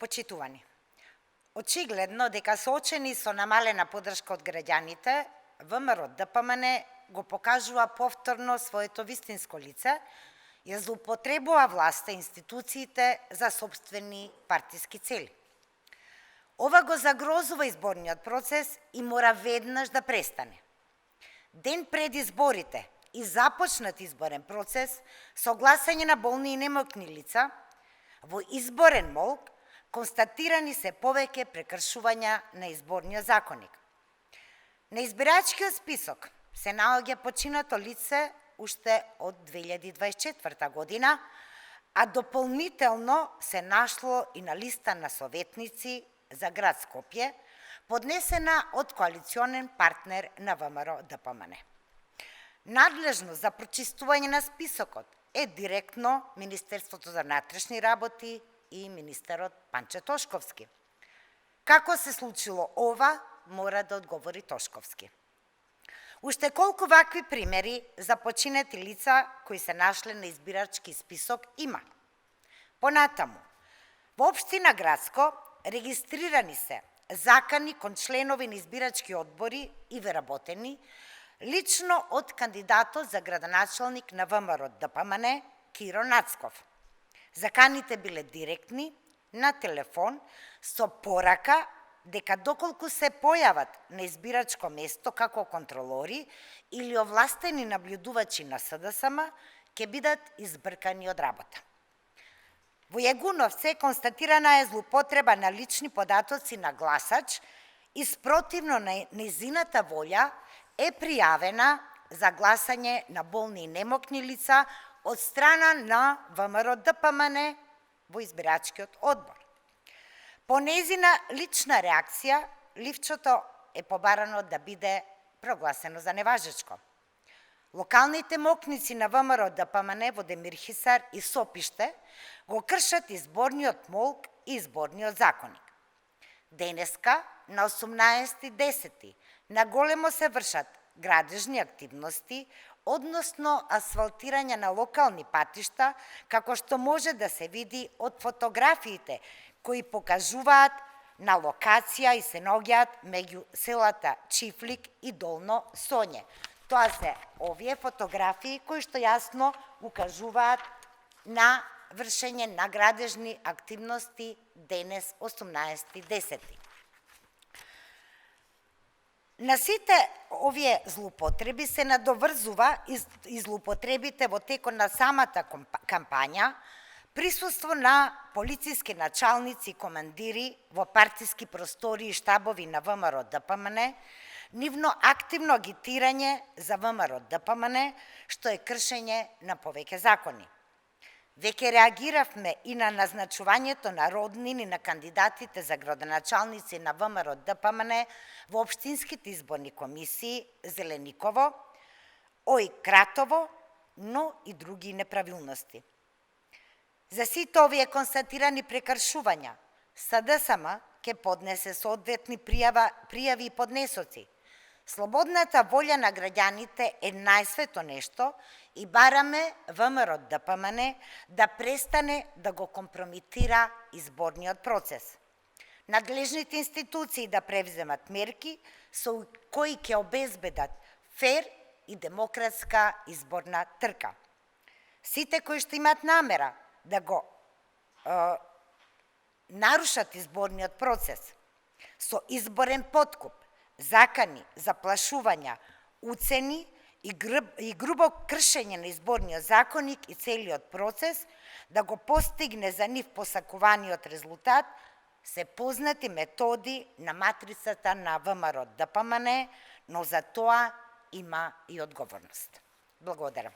Почитувани, очигледно дека соочени со намалена поддршка од граѓаните, ВМРО-ДПМН го покажува повторно своето вистинско лице и ја злоупотребува власта и институциите за сопствени партиски цели. Ова го загрозува изборниот процес и мора веднаш да престане. Ден пред изборите и започнат изборен процес со гласање на болни и немокни лица, во изборен молк констатирани се повеќе прекршувања на изборниот законник. На избирачкиот список се наоѓа починато лице уште од 2024 година, а дополнително се нашло и на листа на советници за град Скопје, поднесена од коалиционен партнер на ВМРО-ДПМН. Надлежно за прочистување на списокот е директно Министерството за внатрешни работи и министерот Панче Тошковски. Како се случило ова, мора да одговори Тошковски. Уште колку вакви примери за починати лица кои се нашле на избирачки список има. Понатаму, во општина Градско регистрирани се закани кон членови на избирачки одбори и вработени лично од кандидатот за градоначалник на ВМРО-ДПМН Киро Нацков. Заканите биле директни, на телефон, со порака дека доколку се појават на избирачко место како контролори или овластени наблюдувачи на СДСМ, ќе бидат избркани од работа. Во Јагуновце констатирана е злоупотреба на лични податоци на гласач и спротивно на незината волја е пријавена за гласање на болни и немокни лица од страна на ВМРО-ДПМН во избирачкиот одбор. По незина лична реакција, ливчото е побарано да биде прогласено за неважечко. Локалните мокници на ВМРО-ДПМН во Демир Хисар и Сопиште го кршат изборниот молк и изборниот законник. Денеска, на 18.10. на големо се вршат градежни активности, односно асфалтирање на локални патишта, како што може да се види од фотографиите кои покажуваат на локација и се наоѓаат меѓу селата Чифлик и Долно Соње. Тоа се овие фотографии кои што јасно укажуваат на вршење на градежни активности денес 18.10. На сите овие злоупотреби се надоврзува и злоупотребите во текот на самата кампања, присуство на полициски началници и командири во партиски простори и штабови на ВМРО-ДПМН, нивно активно агитирање за ВМРО-ДПМН, што е кршење на повеќе закони. Веќе реагиравме и на назначувањето на роднини на кандидатите за градоначалници на ВМРО-ДПМН во општинските изборни комисии Зелениково, Ој Кратово, но и други неправилности. За сите овие констатирани прекршувања, СДСМ ќе поднесе соодветни пријави и поднесоци. Слободната волја на граѓаните е најсвето нешто и бараме ВМРО-ДПМН да престане да го компрометира изборниот процес. Надлежните институции да превземат мерки со кои ќе обезбедат фер и демократска изборна трка. Сите кои што имат намера да го нарушат изборниот процес со изборен подкуп, закани, заплашувања, уцени и грубо кршење на изборниот законник и целиот процес, да го постигне за нив посакуваниот резултат, се познати методи на матрицата на ВМРО-ДПМН, но за тоа има и одговорност. Благодарам.